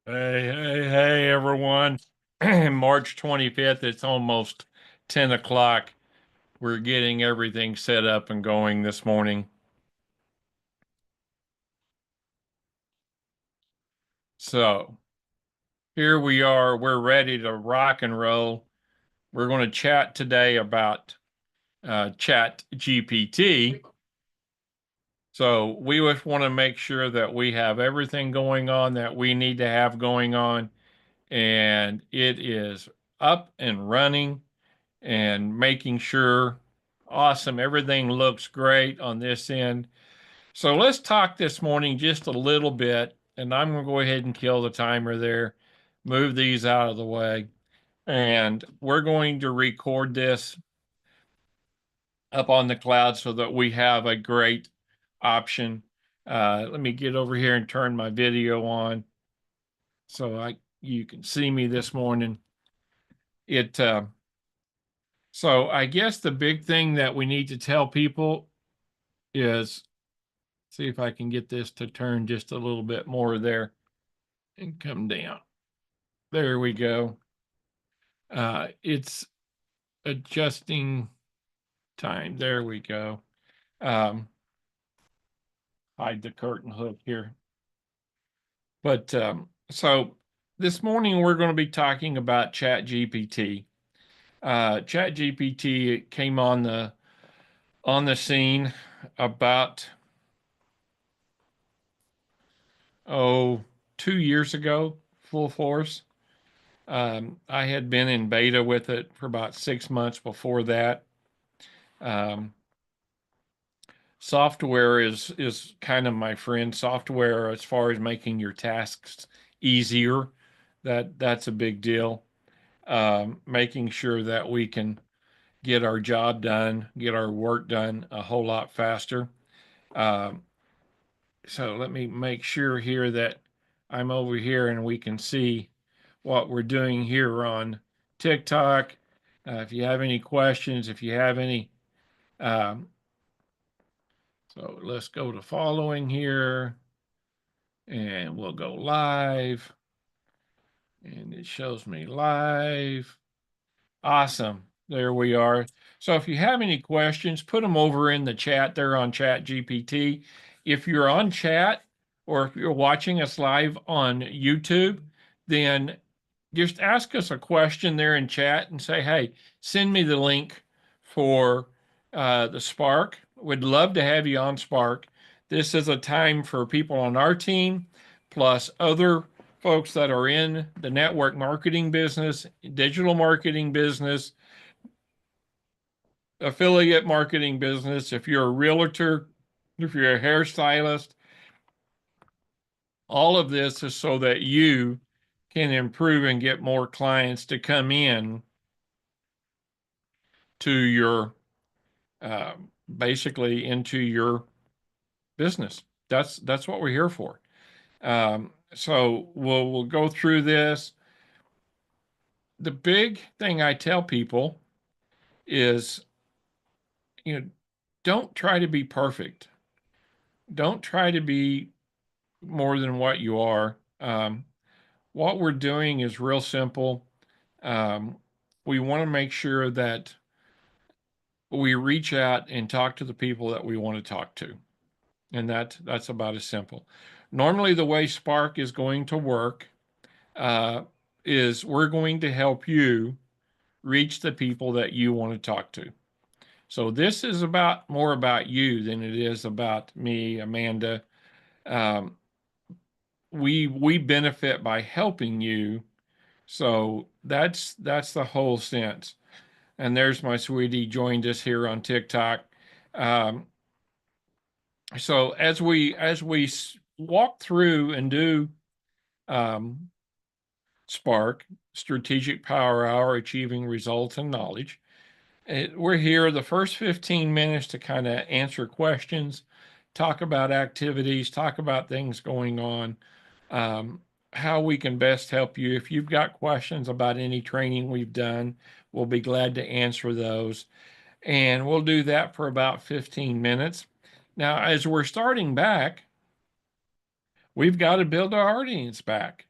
Hey, everyone. March 25th, it's almost 10 o'clock. We're getting everything set up and going this morning. So here we are. We're ready to rock and roll. We're going to chat today about Chat GPT. So we just want to make sure that we have everything going on that we need to have going on, and it is up and running and making sure awesome everything looks great on this end. So let's talk this morning just a little bit, and I'm going to go ahead and kill the timer there, move these out of the way, and we're going to record this up on the cloud so that we have a great option. Let me get over here and turn my video on so I you can see me this morning. It So I guess the big thing that we need to tell people is, see if I can get this to turn just a little bit more there and come down. There we go. It's adjusting time. There we go. Um, Hide the curtain hook here. But so this morning we're going to be talking about ChatGPT. ChatGPT came on the scene about oh 2 years ago, full force. I had been in beta with it for about 6 months before that. Um, Software is kind of my friend. Software, as far as making your tasks easier, that's a big deal. Making sure that we can get our job done, get our work done a whole lot faster. Um, so let me make sure here that I'm over here and we can see what we're doing here on TikTok. If you have any questions, if you have any, um, so let's go to following here and we'll go live. And it shows me live. Awesome. There we are. So if you have any questions, put them over in the chat there on Chat GPT. If you're on chat or if you're watching us live on YouTube, then just ask us a question there in chat and say, hey, send me the link for the Spark. Would love to have you on Spark. This is a time for people on our team, plus other folks that are in the network marketing business, digital marketing business, affiliate marketing business. If you're a realtor, if you're a hairstylist, all of this is so that you can improve and get more clients to come in to your uh, basically into your business. That's what we're here for. So we'll go through this. The big thing I tell people is, you know, don't try to be perfect. Don't try to be more than what you are. What we're doing is real simple. Um, we want to make sure that we reach out and talk to the people that we want to talk to. And that's about as simple. Normally, the way Spark is going to work uh, is we're going to help you reach the people that you want to talk to. So this is about more about you than it is about me, Amanda. Um, we benefit by helping you. So that's the whole sense. And there's my sweetie joined us here on TikTok. Um, so as we walk through and do um, Spark Strategic Power Hour, achieving results and knowledge. We're here the first 15 minutes to kind of answer questions, talk about activities, talk about things going on, um, how we can best help you. If you've got questions about any training we've done, we'll be glad to answer those. And we'll do that for about 15 minutes. Now, as we're starting back, we've got to build our audience back.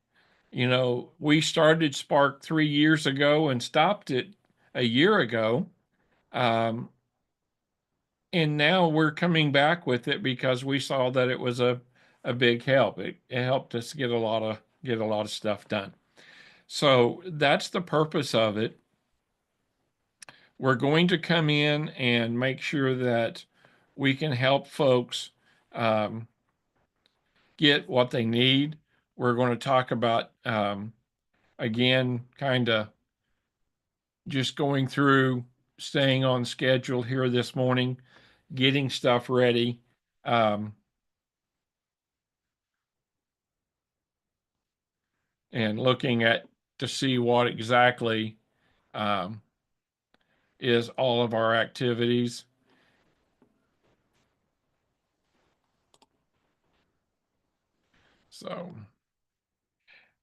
We started Spark 3 years ago and stopped it a year ago. Um, and now we're coming back with it because we saw that it was a big help. It helped us get a lot of stuff done. So that's the purpose of it. We're going to come in and make sure that we can help folks um, get what they need. We're going to talk about, again, kind of just going through staying on schedule here this morning, getting stuff ready, um, and looking at to see what exactly um, is all of our activities. So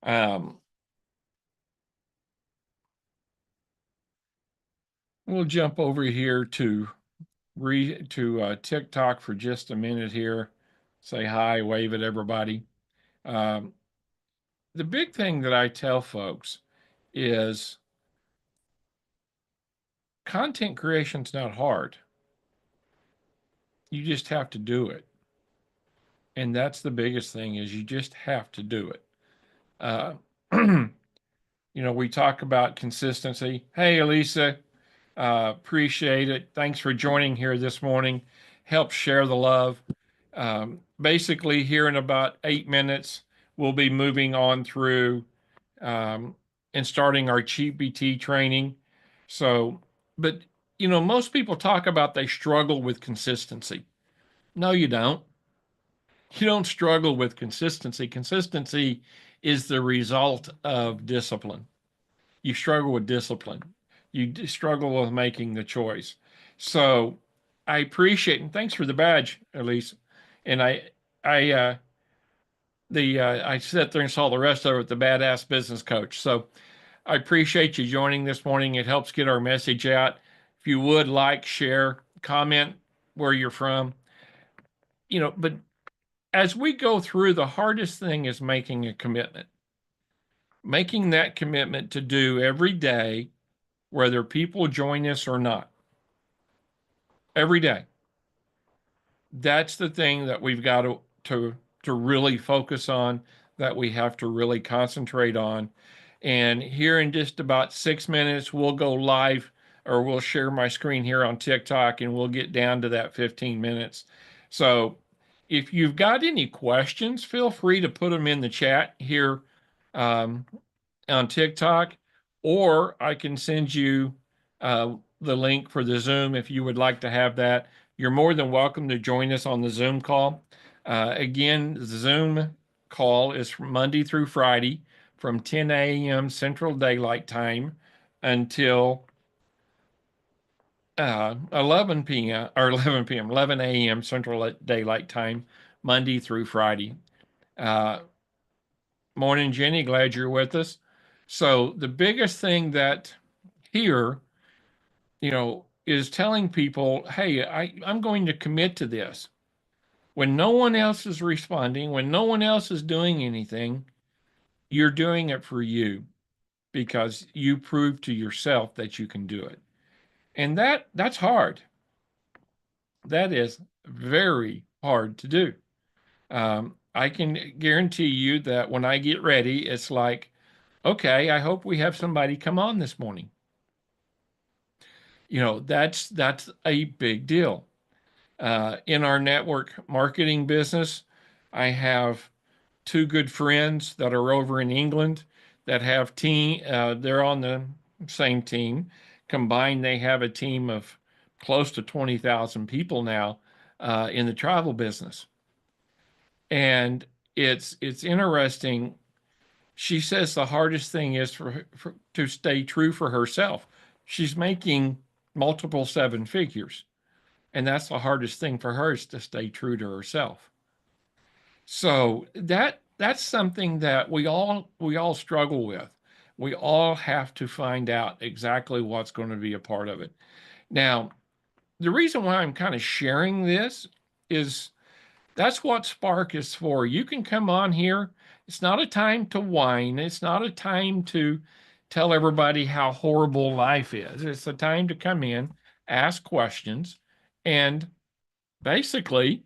um, we'll jump over here to TikTok for just a minute here. Say hi, wave at everybody. Um, the big thing that I tell folks is content creation's not hard. You just have to do it. And that's the biggest thing is you just have to do it. Uh, we talk about consistency. Hey, Elisa, appreciate it. Thanks for joining here this morning. Help share the love. Basically, here in about 8 minutes, we'll be moving on through um, and starting our GPT training. So, but most people talk about they struggle with consistency. No, you don't. You don't struggle with consistency. Consistency is the result of discipline. You struggle with discipline. You struggle with making the choice. So I appreciate and thanks for the badge, Elise. And I I sat there and saw the rest of it, the badass business coach. So I appreciate you joining this morning. It helps get our message out. If you would like, share, comment where you're from, but as we go through, the hardest thing is making a commitment, making that commitment to do every day, whether people join us or not, every day. That's the thing that we've got to really focus on, that we have to really concentrate on. And here in just about 6 minutes, we'll go live or we'll share my screen here on TikTok and we'll get down to that 15 minutes. So if you've got any questions, feel free to put them in the chat here um, on TikTok, or I can send you the link for the Zoom if you would like to have that. You're more than welcome to join us on the Zoom call. Again, the Zoom call is from Monday through Friday from 10 a.m. Central Daylight Time until 11 p.m. or 11 p.m. 11 a.m. Central Daylight Time, Monday through Friday. Uh, Morning, Jenny. Glad you're with us. So the biggest thing that here, is telling people, hey, I'm going to commit to this. When no one else is responding, when no one else is doing anything, you're doing it for you because you prove to yourself that you can do it. And that's hard. That is very hard to do. I can guarantee you that when I get ready, it's like, okay, I hope we have somebody come on this morning. That's a big deal. In our network marketing business, I have two good friends that are over in England that have team. They're on the same team. Combined, they have a team of close to 20,000 people now in the travel business, and it's interesting. She says the hardest thing is for to stay true for herself. She's making multiple seven figures, and that's the hardest thing for her is to stay true to herself. So that's something that we all struggle with. We all have to find out exactly what's going to be a part of it. Now, the reason why I'm kind of sharing this is that's what Spark is for. You can come on here, It's not a time to whine. It's not a time to tell everybody how horrible life is. It's a time to come in, ask questions, and basically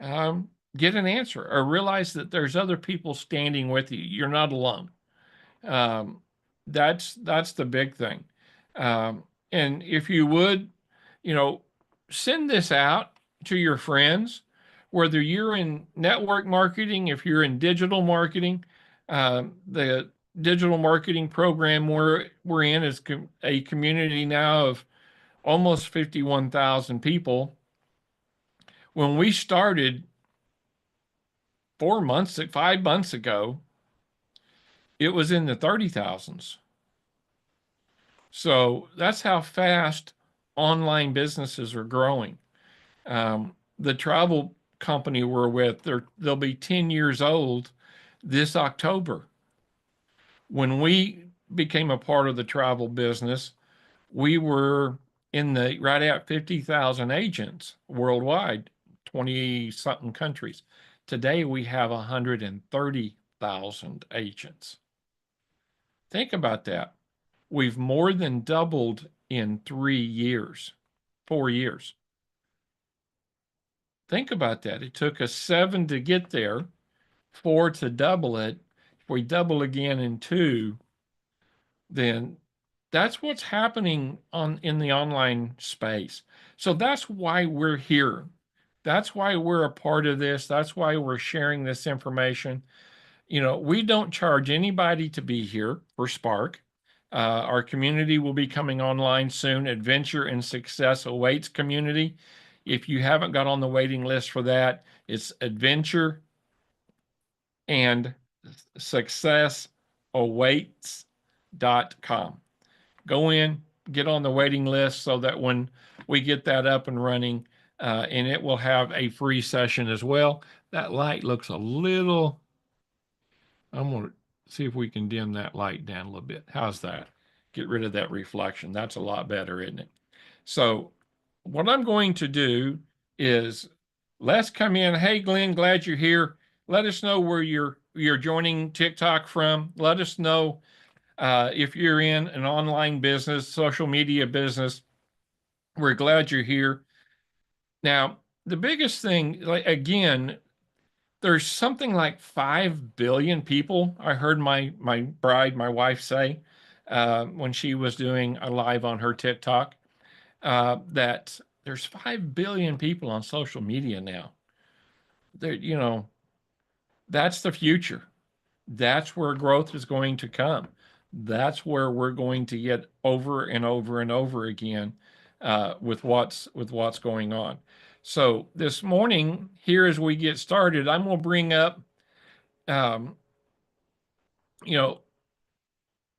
get an answer or realize that there's other people standing with you. You're not alone. Um, that's the big thing. And if you would, you know, send this out to your friends, whether you're in network marketing, if you're in digital marketing, the digital marketing program we're in is a community now of almost 51,000 people. When we started 5 months ago, it was in the 30,000s. So that's how fast online businesses are growing. The travel company we're with, they'll be 10 years old this October. When we became a part of the travel business, we were in the right at 50,000 agents worldwide, 20 something countries. Today we have 130,000 agents. Think about that. We've more than doubled in 3 years, 4 years. Think about that. It took us 7 to get there, 4 to double it. If we double again in 2, then that's what's happening in the online space. So that's why we're here. That's why we're a part of this. That's why we're sharing this information. We don't charge anybody to be here for S.P.A.R.K. Our community will be coming online soon. Adventure and Success Awaits community. If you haven't got on the waiting list for that, it's Adventure and Success Awaits.com. Go in, get on the waiting list so that when we get that up and running, and it will have a free session as well. That light looks a little, I'm going to see if we can dim that light down a little bit. How's that? Get rid of that reflection. That's a lot better, isn't it? So what I'm going to do is let's come in. Hey, Glenn, glad you're here. Let us know where you're joining TikTok from. Let us know if you're in an online business, social media business. We're glad you're here. Now, the biggest thing, like, again, there's something like 5 billion people. I heard my wife say when she was doing a live on her TikTok that there's 5 billion people on social media now. There, that's the future. That's where growth is going to come. That's where we're going to get over and over and over again with what's going on. So this morning, here as we get started, I'm going to bring up, um, you know,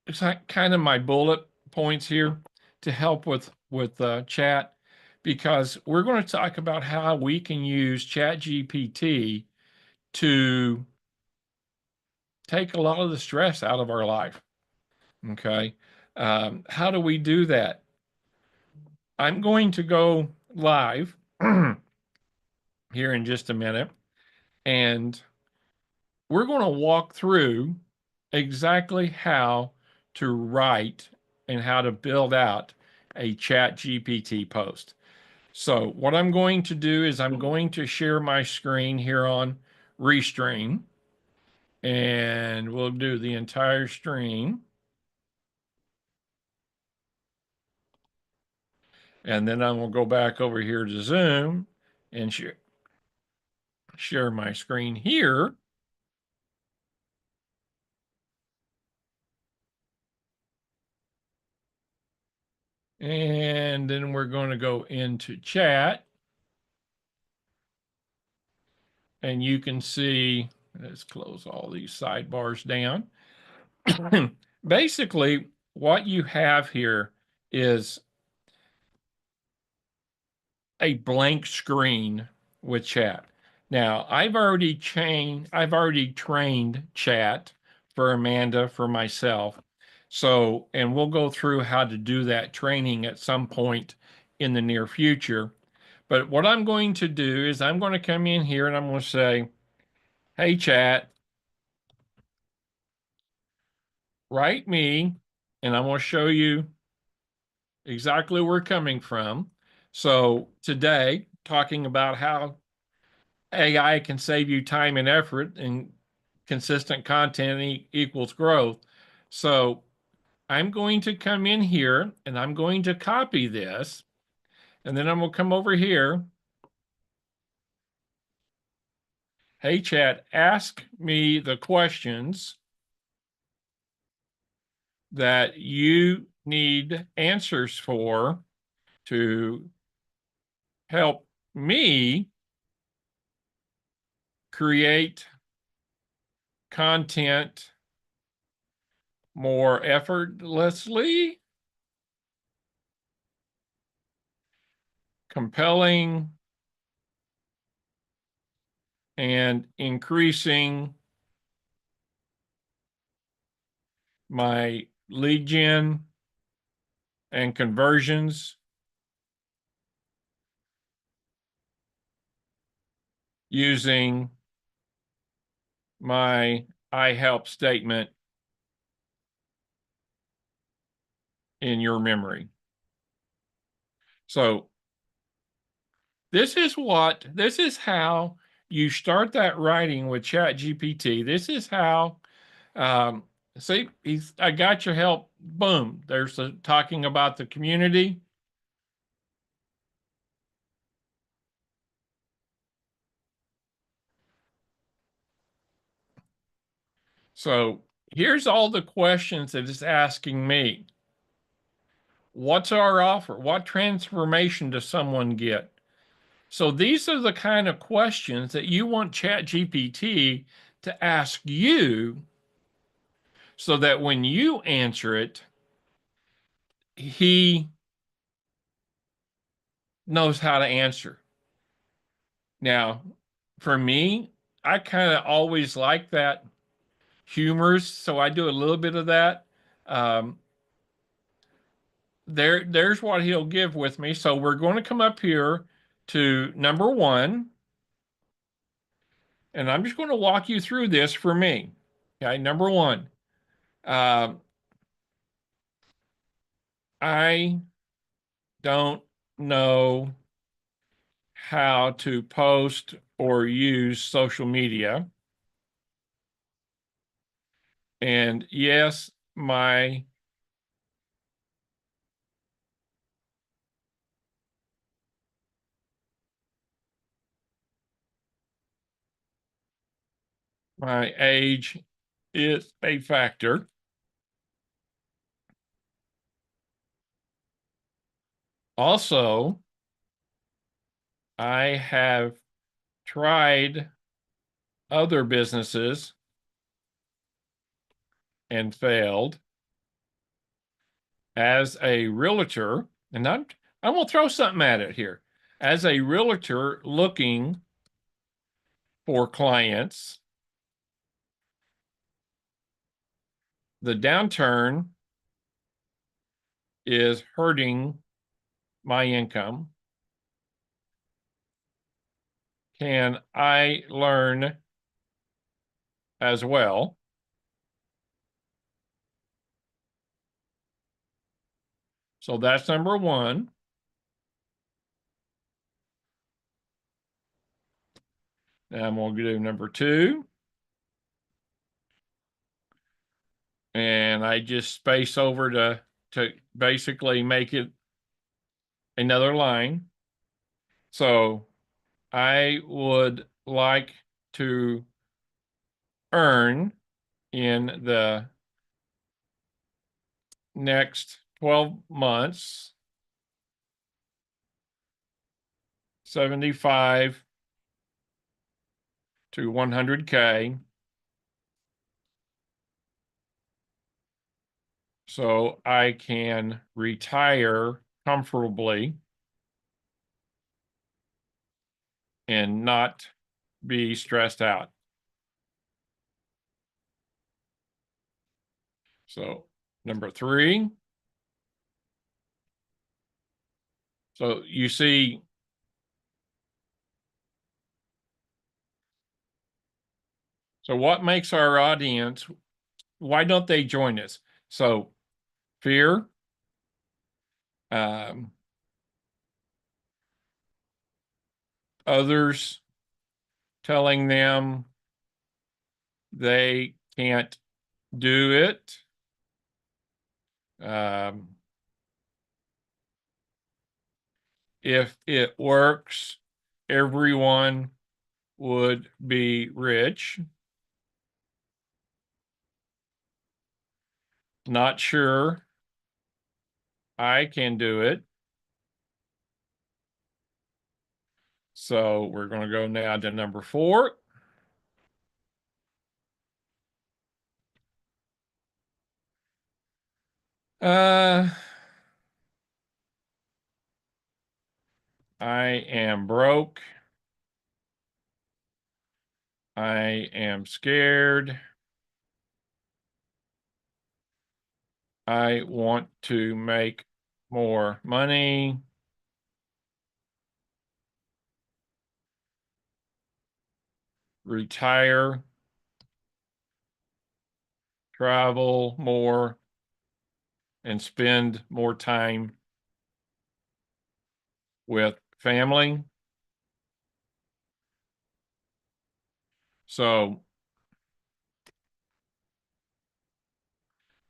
it's like kind of my bullet points here to help with chat, because we're going to talk about how we can use ChatGPT to take a lot of the stress out of our life. Okay. How do we do that? I'm going to go live here in just a minute, and we're going to walk through exactly how to write and how to build out a Chat GPT post. So what I'm going to do is I'm going to share my screen here on Restream, and we'll do the entire stream. And then I'm going to go back over here to Zoom and share my screen here. And then we're going to go into chat. And you can see, let's close all these sidebars down. Basically, what you have here is a blank screen with chat. Now, I've already trained chat for Amanda, for myself. So, and we'll go through how to do that training at some point in the near future. But what I'm going to do is I'm going to come in here and I'm going to say, hey, chat, write me, and I'm going to show you exactly where we're coming from. So today, talking about how AI can save you time and effort, and consistent content equals growth. So I'm going to come in here and I'm going to copy this, and then I'm going to come over here. Hey, chat, ask me the questions that you need answers for to help me create content more effortlessly, compelling, and increasing my lead gen and conversions using my I help statement in your memory. So this is how you start that writing with ChatGPT. This is how, um, see, I got your help. Boom. There's talking about the community. So here's all the questions that it's asking me. What's our offer? What transformation does someone get? So these are the kind of questions that you want ChatGPT to ask you, so that when you answer it, he knows how to answer. Now, for me, I kind of always like that humorous, so I do a little bit of that. Um, there's what he'll give with me. So we're going to come up here to number one, and I'm just going to walk you through this for me. Okay, number one, um, I don't know how to post or use social media. And yes, my age is a factor. Also, I have tried other businesses and failed. As a realtor, and I'm gonna throw something at it here. As a realtor looking for clients, the downturn is hurting my income. Can I learn as well? So that's number one. Now I'm going to do number two. And I just space over to basically make it another line. So I would like to earn in the next 12 months 75 to 100K, so I can retire comfortably and not be stressed out. So number three. So you see, so what makes our audience why don't they join us? So fear, um, others telling them they can't do it. Um, if it works, everyone would be rich. Not sure I can do it. So we're going to go now to number 4. Uh, I am broke. I am scared. I want to make more money. Retire. Travel more and spend more time with family. So,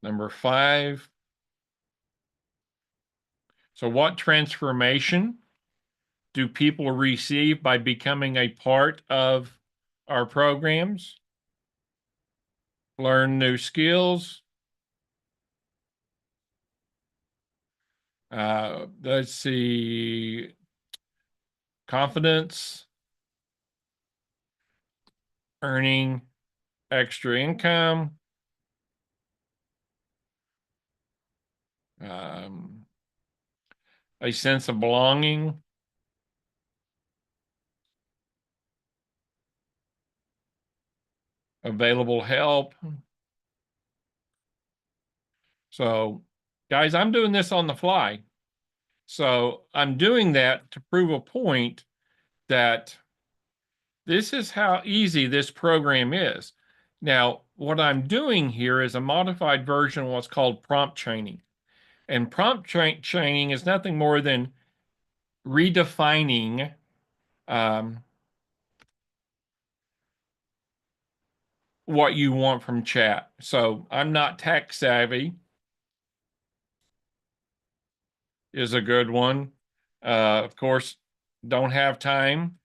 number 5. So, what transformation do people receive by becoming a part of our programs? Learn new skills. Let's see, confidence, earning extra income, um, a sense of belonging, available help. So, guys, I'm doing this on the fly. So, I'm doing that to prove a point that this is how easy this program is. Now, what I'm doing here is a modified version of what's called prompt training. And training is nothing more than redefining um, what you want from chat. So I'm not tech savvy is a good one. Of course, don't have time,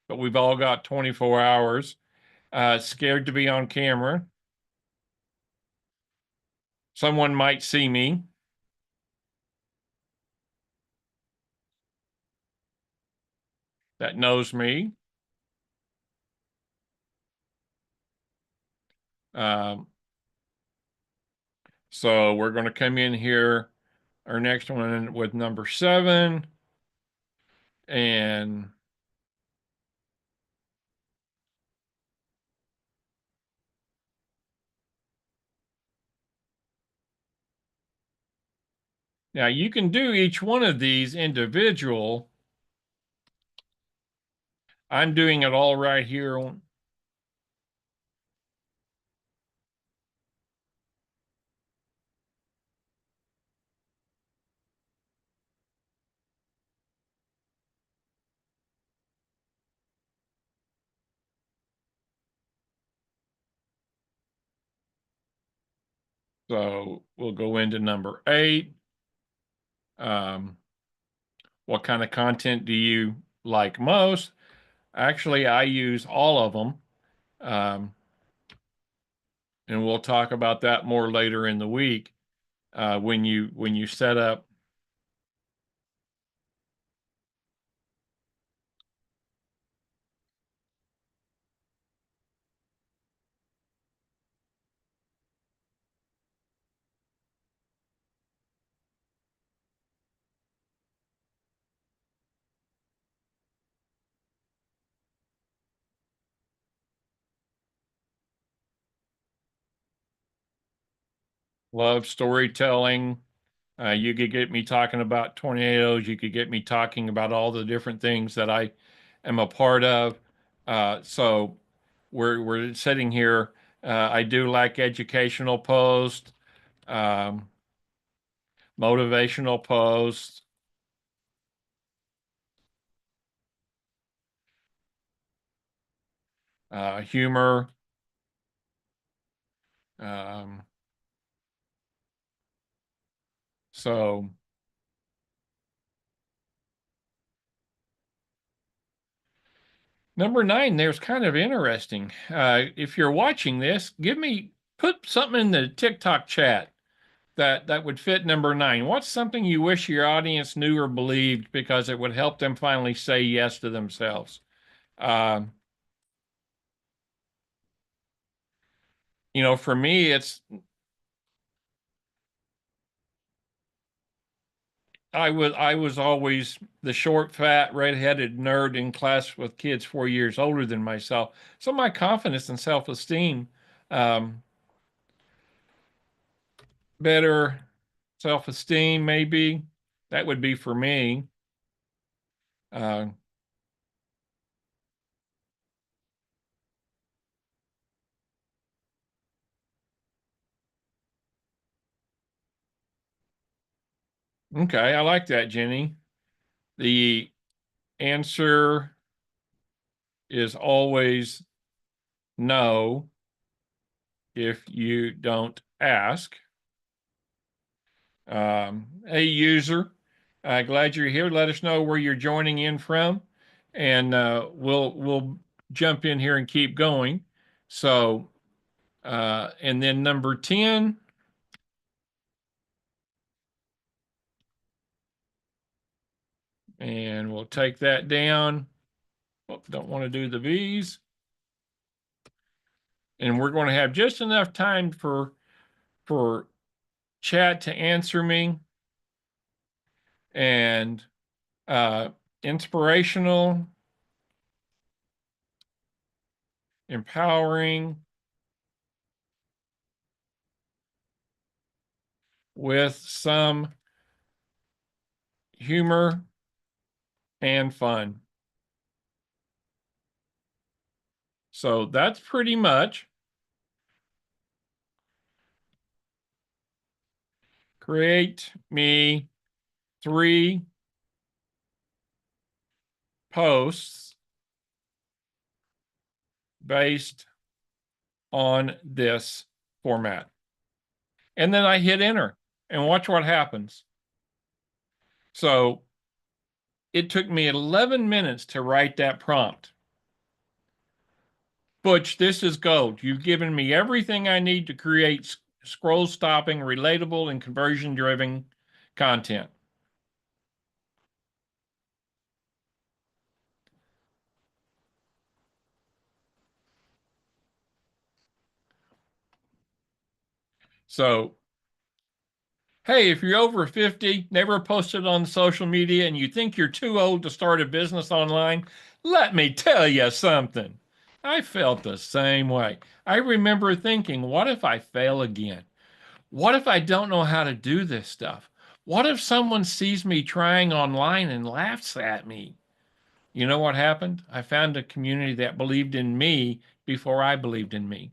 but we've all got 24 hours. Scared to be on camera. Someone might see me that knows me. Um, so we're going to come in here, our next one with number 7. And now you can do each one of these individual. I'm doing it all right here. So we'll go into number 8. Um, what kind of content do you like most? Actually, I use all of them. Um, and we'll talk about that more later in the week when you set up. Love storytelling. You could get me talking about tornadoes. You could get me talking about all the different things that I am a part of. So we're sitting here I do like educational posts, um, motivational posts, humor. Um, so number nine, there's kind of interesting. If you're watching this, put something in the TikTok chat that would fit number nine. What's something you wish your audience knew or believed because it would help them finally say yes to themselves? Um, for me, I was always the short, fat, red-headed nerd in class with kids 4 years older than myself. So my confidence and self-esteem, um, better self-esteem, maybe that would be for me. Uh, okay, I like that, Jenny. The answer is always no if you don't ask. Hey, user, glad you're here. Let us know where you're joining in from, and we'll jump in here and keep going. So, and then number 10, and we'll take that down. Oh, don't want to do the V's. And we're going to have just enough time for chat to answer me, and uh, inspirational, empowering, with some humor and fun. So that's pretty much create me 3 posts based on this format. And then I hit enter and watch what happens. So it took me 11 minutes to write that prompt. Butch, this is gold. You've given me everything I need to create scroll stopping, relatable, and conversion driven content. So, hey, if you're over 50, never posted on social media, and you think you're too old to start a business online, let me tell you something. I felt the same way. I remember thinking, what if I fail again? What if I don't know how to do this stuff? What if someone sees me trying online and laughs at me? You know what happened? I found a community that believed in me before I believed in me.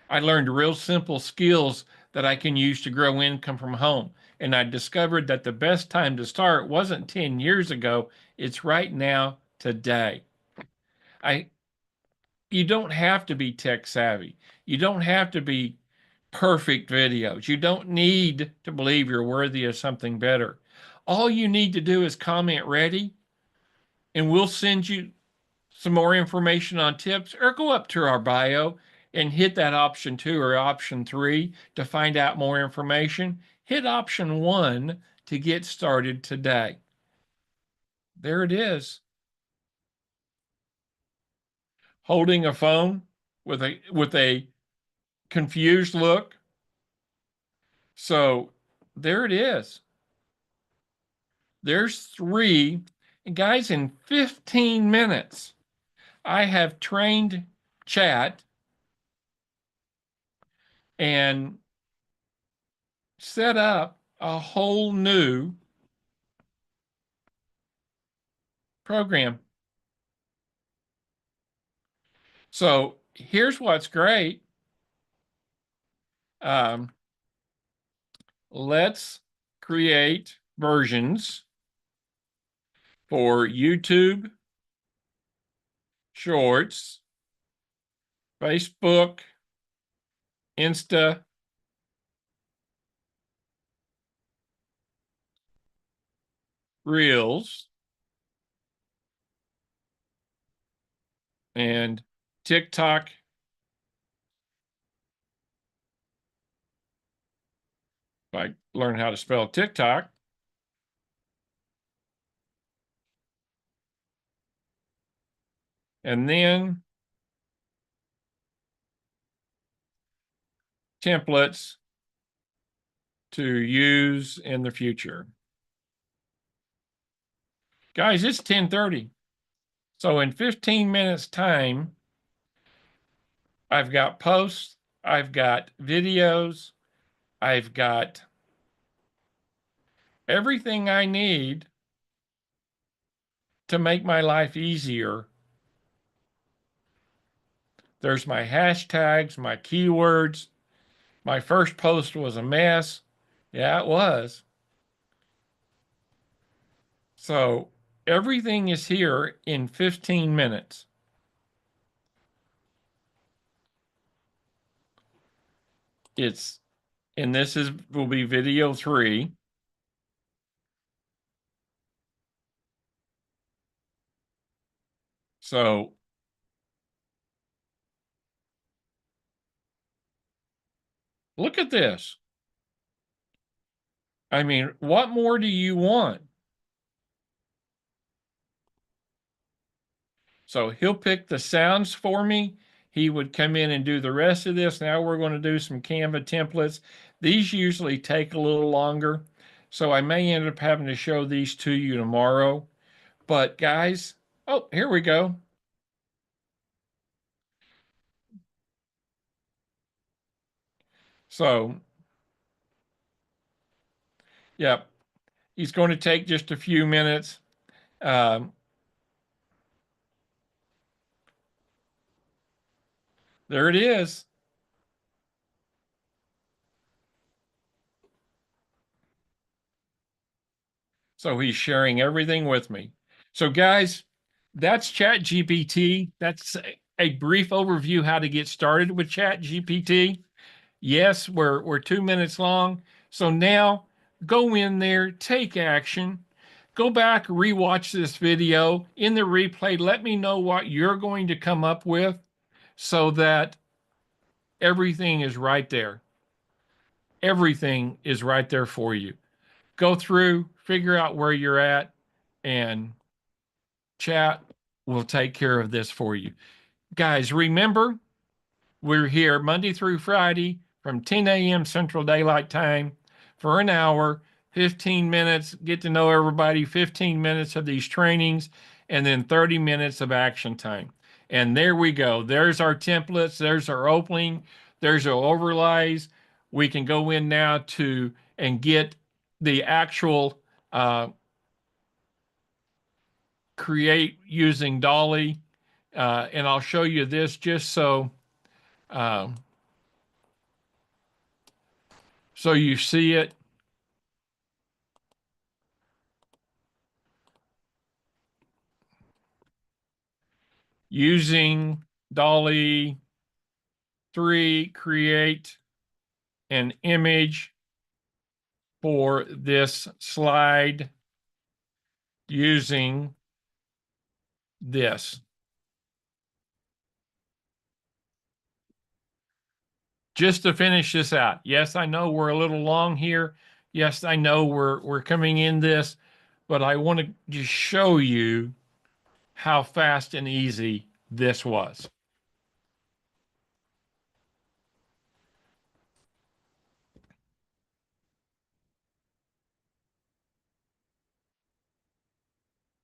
I learned real simple skills that I can use to grow income from home. And I discovered that the best time to start wasn't 10 years ago, it's right now, today. I You don't have to be tech savvy. You don't have to be perfect videos. You don't need to believe you're worthy of something better. All you need to do is comment ready, and we'll send you some more information on tips, or go up to our bio and hit that option 2 or option 3 to find out more information. Hit option 1 to get started today. There it is. Holding a phone with a confused look. So there it is. There's 3. And guys, in 15 minutes, I have trained chat and set up a whole new program. So here's what's great. Um, let's create versions for YouTube, Shorts, Facebook, Insta, Reels, and TikTok. If I learn how to spell TikTok, and then templates to use in the future. Guys, it's 10:30. So in 15 minutes time, I've got posts, I've got videos, I've got everything I need to make my life easier. There's my hashtags, my keywords. My first post was a mess. Yeah, it was. So everything is here in 15 minutes. It's, and this is will be video 3. So look at this. I mean, what more do you want? So he'll pick the sounds for me. He would come in and do the rest of this. Now we're going to do some Canva templates. These usually take a little longer. So I may end up having to show these to you tomorrow. But guys, oh, here we go. So, yep, he's going to take just a few minutes. Um, there it is. So he's sharing everything with me. So, guys, that's ChatGPT. That's a brief overview how to get started with ChatGPT. Yes, we're 2 minutes long. So now go in there, take action, go back, rewatch this video in the replay. Let me know what you're going to come up with so that everything is right there. Everything is right there for you. Go through, figure out where you're at, and chat will take care of this for you. Guys, remember, we're here Monday through Friday from 10 a.m. Central Daylight Time for an hour, 15 minutes, get to know everybody, 15 minutes of these trainings, and then 30 minutes of action time. And there we go. There's our templates, there's our opening, there's our overlays. We can go in now to and get the actual create using Dolly. And I'll show you this just um, so you see it. Using Dolly 3, create an image for this slide using this. Just to finish this out. Yes, I know we're a little long here. Yes, I know we're coming in this, but I want to just show you how fast and easy this was.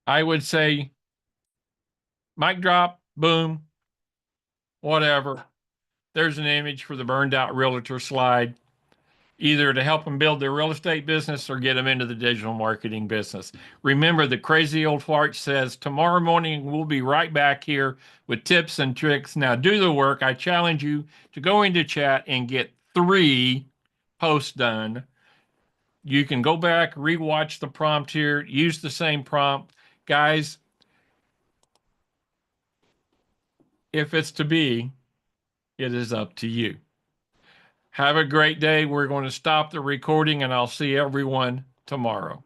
I would say mic drop, boom, whatever. There's an image for the burned out realtor slide, either to help them build their real estate business or get them into the digital marketing business. Remember, the crazy old fart says, tomorrow morning we'll be right back here with tips and tricks. Now do the work. I challenge you to go into chat and get 3 posts done. You can go back, rewatch the prompt here, use the same prompt. Guys, if it's to be, it is up to you. Have a great day. We're going to stop the recording and I'll see everyone tomorrow.